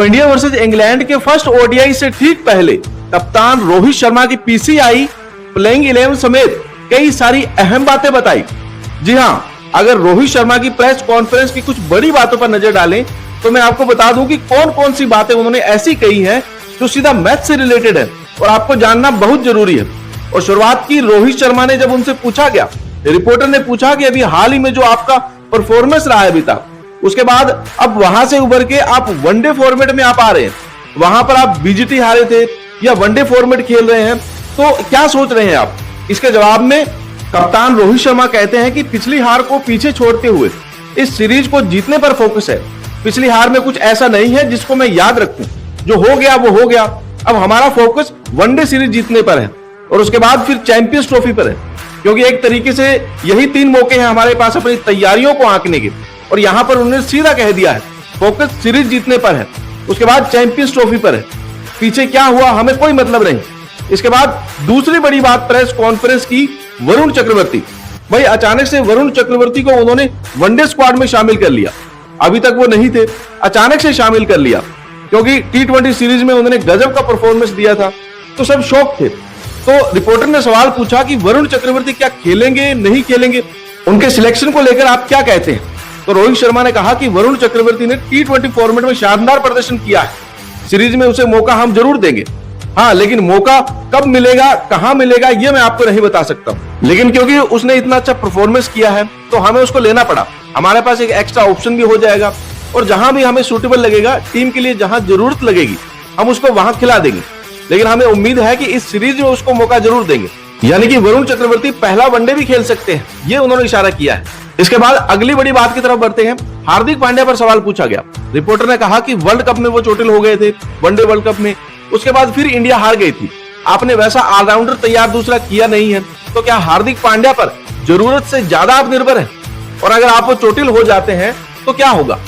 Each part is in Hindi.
तो इंडिया वर्सेस इंग्लैंड के फर्स्ट ओडीआई से ठीक पहले कप्तान रोहित शर्मा की पीसीआई, प्लेइंग 11 समेत कई सारी अहम बातें बताई। जी हां, अगर रोहित शर्मा की प्रेस कॉन्फ्रेंस की कुछ बड़ी बातों पर नजर डालें तो मैं आपको बता दूं कि कौन कौन सी बातें उन्होंने ऐसी कही हैं जो सीधा मैच से रिलेटेड है और आपको जानना बहुत जरूरी है। और शुरुआत की रोहित शर्मा ने, जब उनसे पूछा गया, रिपोर्टर ने पूछा कि अभी हाल ही में जो आपका परफॉर्मेंस रहा है अभी तक, उसके बाद अब वहां से उभर के आप वनडे फॉर्मेट में आप आ रहे हैं, वहां पर आप बीजीटी हारे थे या वनडे फॉर्मेट खेल रहे हैं, तो क्या सोच रहे हैं आप? इसके जवाब में कप्तान रोहित शर्मा कहते हैं कि पिछली हार को पीछे छोड़ते हुए इस सीरीज को जीतने पर फोकस है। पिछली हार में कुछ ऐसा नहीं है जिसको मैं याद रखूं, जो हो गया वो हो गया। अब हमारा फोकस वनडे सीरीज जीतने पर है और उसके बाद फिर चैंपियंस ट्रॉफी पर है, क्योंकि एक तरीके से यही 3 मौके हैं हमारे पास अपनी तैयारियों को आंकने के। और यहां पर उन्होंने सीधा कह दिया है फोकस सीरीज जीतने पर है, उसके बाद चैंपियंस ट्रॉफी पर है, पीछे क्या हुआ हमें कोई मतलब नहीं। इसके बाद दूसरी बड़ी बात प्रेस कॉन्फ्रेंस की, वरुण चक्रवर्ती। भाई अचानक से वरुण चक्रवर्ती को उन्होंने वनडे स्क्वाड में शामिल कर लिया। अभी तक वो नहीं थे, अचानक से शामिल कर लिया, क्योंकि T20 सीरीज में उन्होंने गजब का परफॉर्मेंस दिया था, तो सब शौक थे। तो रिपोर्टर ने सवाल पूछा कि वरुण चक्रवर्ती क्या खेलेंगे, नहीं खेलेंगे, उनके सिलेक्शन को लेकर आप क्या कहते हैं? तो रोहित शर्मा ने कहा कि वरुण चक्रवर्ती ने T20 फॉर्मेट में शानदार प्रदर्शन किया है, सीरीज में उसे मौका हम जरूर देंगे। हाँ, लेकिन मौका कब मिलेगा, कहां मिलेगा, ये मैं आपको नहीं बता सकता हूं। लेकिन क्योंकि उसने इतना अच्छा परफॉर्मेंस किया है तो हमें उसको लेना पड़ा। हमारे पास एक एक्स्ट्रा ऑप्शन भी हो जाएगा और जहां भी हमें सूटेबल लगेगा, टीम के लिए जहां जरूरत लगेगी, हम उसको वहां खिला देंगे। लेकिन हमें उम्मीद है कि इस सीरीज में उसको मौका जरूर देंगे। यानी कि वरुण चक्रवर्ती पहला वनडे भी खेल सकते हैं, ये उन्होंने इशारा किया है। इसके बाद अगली बड़ी बात की तरफ बढ़ते हैं। हार्दिक पांड्या पर सवाल पूछा गया। रिपोर्टर ने कहा कि वर्ल्ड कप में वो चोटिल हो गए थे, वनडे वर्ल्ड कप में, उसके बाद फिर इंडिया हार गई थी। आपने वैसा ऑलराउंडर तैयार दूसरा किया नहीं है, तो क्या हार्दिक पांड्या पर जरूरत से ज्यादा आप निर्भर हैं? और अगर आप वो चोटिल हो जाते हैं तो क्या होगा?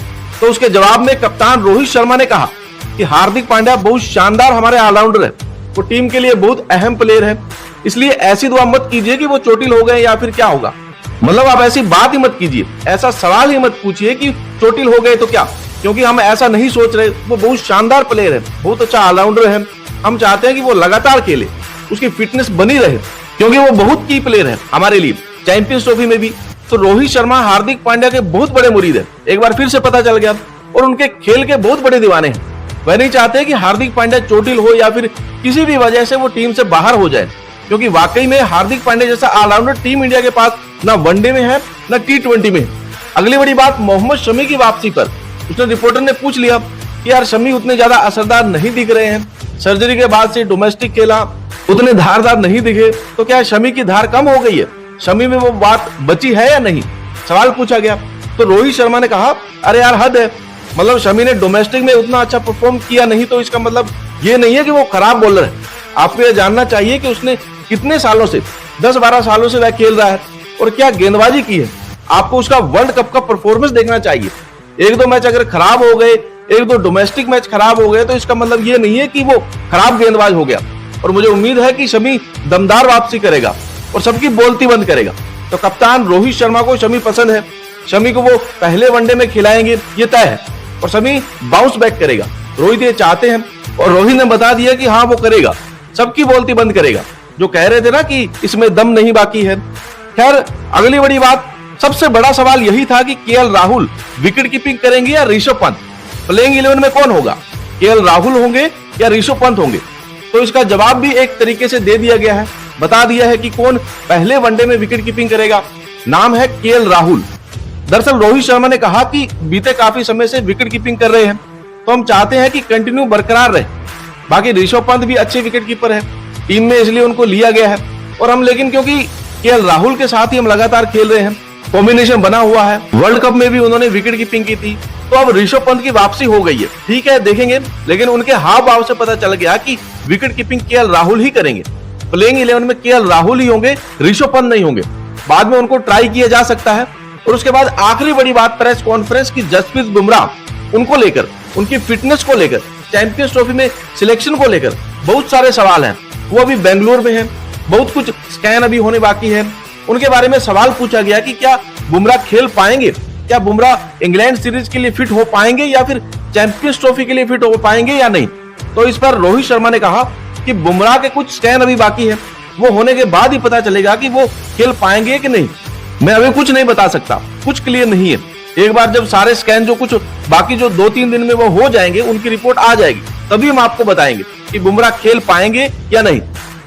तो उसके जवाब में कप्तान रोहित शर्मा ने कहा कि हार्दिक पांड्या बहुत शानदार हमारे ऑलराउंडर है, वो टीम के लिए बहुत अहम प्लेयर है, इसलिए ऐसी दुआ मत कीजिए कि वो चोटिल हो गए या फिर क्या होगा। मतलब आप ऐसी बात ही मत कीजिए, ऐसा सवाल ही मत पूछिए कि चोटिल हो गए तो क्या, क्योंकि हम ऐसा नहीं सोच रहे। वो बहुत शानदार प्लेयर है, बहुत अच्छा ऑलराउंडर है। हम चाहते हैं कि वो लगातार खेले, उसकी फिटनेस बनी रहे, क्योंकि वो बहुत की प्लेयर है हमारे लिए, चैंपियंस ट्रॉफी में भी। तो रोहित शर्मा हार्दिक पांड्या के बहुत बड़े मुरीद है, एक बार फिर से पता चल गया, और उनके खेल के बहुत बड़े दीवाने हैं। वह नहीं चाहते कि हार्दिक पांड्या चोटिल हो या फिर किसी भी वजह से वो टीम से बाहर हो जाए, क्योंकि वाकई में हार्दिक पांड्या जैसा ऑलराउंडर टीम इंडिया के पास ना वनडे में है ना T20 में। अगली बड़ी बात मोहम्मद शमी की वापसी पर। उसने रिपोर्टर ने पूछ लिया कि यार शमी उतने ज्यादा असरदार नहीं दिख रहे हैं, सर्जरी के बाद से डोमेस्टिक खेला, उतने धारदार नहीं दिखे, तो क्या शमी की धार कम हो गई है? शमी में वो बात बची है या नहीं? सवाल पूछा गया। तो रोहित शर्मा ने कहा अरे यार हद है, मतलब शमी ने डोमेस्टिक में उतना अच्छा परफॉर्म किया नहीं तो इसका मतलब ये नहीं है कि वो खराब बॉलर है। आपको यह जानना चाहिए कि उसने कितने सालों से, 10-12 सालों से वह खेल रहा है और क्या गेंदबाजी की है। आपको उसका वर्ल्ड कप का परफॉर्मेंस देखना चाहिए। 1-2 मैच अगर खराब हो गए, 1-2 डोमेस्टिक मैच खराब हो गए, तो इसका मतलब ये नहीं है कि वो खराब गेंदबाज हो गया। और मुझे उम्मीद है कि शमी दमदार वापसी करेगा और सबकी बोलती बंद करेगा। तो कप्तान रोहित शर्मा को शमी पसंद है, शमी को वो पहले वनडे में खिलाएंगे, ये तय है, और शमी बाउंस बैक करेगा। रोहित ये चाहते हैं और रोहित ने बता दिया कि हाँ वो करेगा, सबकी बोलती बंद करेगा। जो कह रहे थे ना कि इसमें दम नहीं बाकी है। खैर अगली बड़ी बात, सबसे बड़ा सवाल यही था कि केएल राहुल विकेट कीपिंग करेंगे या ऋषभ पंत? प्लेइंग 11 में कौन होगा, केएल राहुल होंगे या ऋषभ पंत होंगे? तो इसका जवाब भी एक तरीके से दे दिया गया है, बता दिया है कि कौन पहले वनडे में विकेट कीपिंग करेगा। नाम है केएल राहुल। दरअसल रोहित शर्मा ने कहा कि बीते काफी समय से विकेट कीपिंग कर रहे हैं, तो हम चाहते हैं कि कंटिन्यू बरकरार रहे। बाकी ऋषभ पंत भी अच्छे विकेट कीपर है टीम में, इसलिए उनको लिया गया है। और हम लेकिन क्योंकि केएल राहुल के साथ ही हम लगातार खेल रहे हैं, कॉम्बिनेशन बना हुआ है, वर्ल्ड कप में भी उन्होंने विकेट कीपिंग की थी, तो अब ऋषभ पंत की वापसी हो गई है। ठीक है देखेंगे, लेकिन उनके हाव भाव से पता चल गया कि विकेट कीपिंग केएल राहुल ही करेंगे। प्लेइंग 11 में केएल राहुल ही होंगे, ऋषभ पंत नहीं होंगे। बाद में उनको ट्राई किया जा सकता है। और उसके बाद आखिरी बड़ी बात प्रेस कॉन्फ्रेंस की, जसप्रीत बुमराह, उनको लेकर, उनकी फिटनेस को लेकर, चैंपियंस ट्रॉफी में सिलेक्शन को लेकर बहुत सारे सवाल हैं। वो अभी बेंगलुरु में है, बहुत कुछ स्कैन अभी होने बाकी है। उनके बारे में सवाल पूछा गया कि क्या बुमराह खेल पाएंगे, क्या बुमराह इंग्लैंड सीरीज के लिए फिट हो पाएंगे या फिर चैंपियंस ट्रॉफी के लिए फिट हो पाएंगे या नहीं। तो इस पर रोहित शर्मा ने कहा कि बुमराह के कुछ स्कैन अभी बाकी है, वो होने के बाद ही पता चलेगा कि वो खेल पाएंगे कि नहीं। मैं अभी कुछ नहीं बता सकता, कुछ क्लियर नहीं है। एक बार जब सारे स्कैन जो कुछ बाकी जो 2-3 दिन में वो हो जाएंगे, उनकी रिपोर्ट आ जाएगी, तभी हम आपको बताएंगे कि बुमराह खेल पाएंगे या नहीं।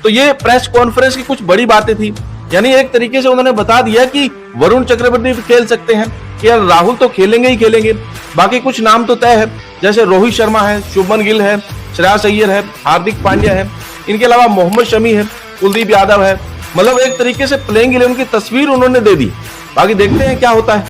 तो ये प्रेस कॉन्फ्रेंस की कुछ बड़ी बातें थी, यानी एक तरीके से उन्होंने बता दिया कि वरुण चक्रवर्ती भी खेल सकते हैं, कि राहुल तो खेलेंगे ही खेलेंगे, बाकी कुछ नाम तो तय है, जैसे रोहित शर्मा है, शुभमन गिल है, श्रेयस अय्यर है, हार्दिक पांड्या है, इनके अलावा मोहम्मद शमी है, कुलदीप यादव है। मतलब एक तरीके से प्लेइंग 11 की तस्वीर उन्होंने दे दी, बाकी देखते हैं क्या होता है।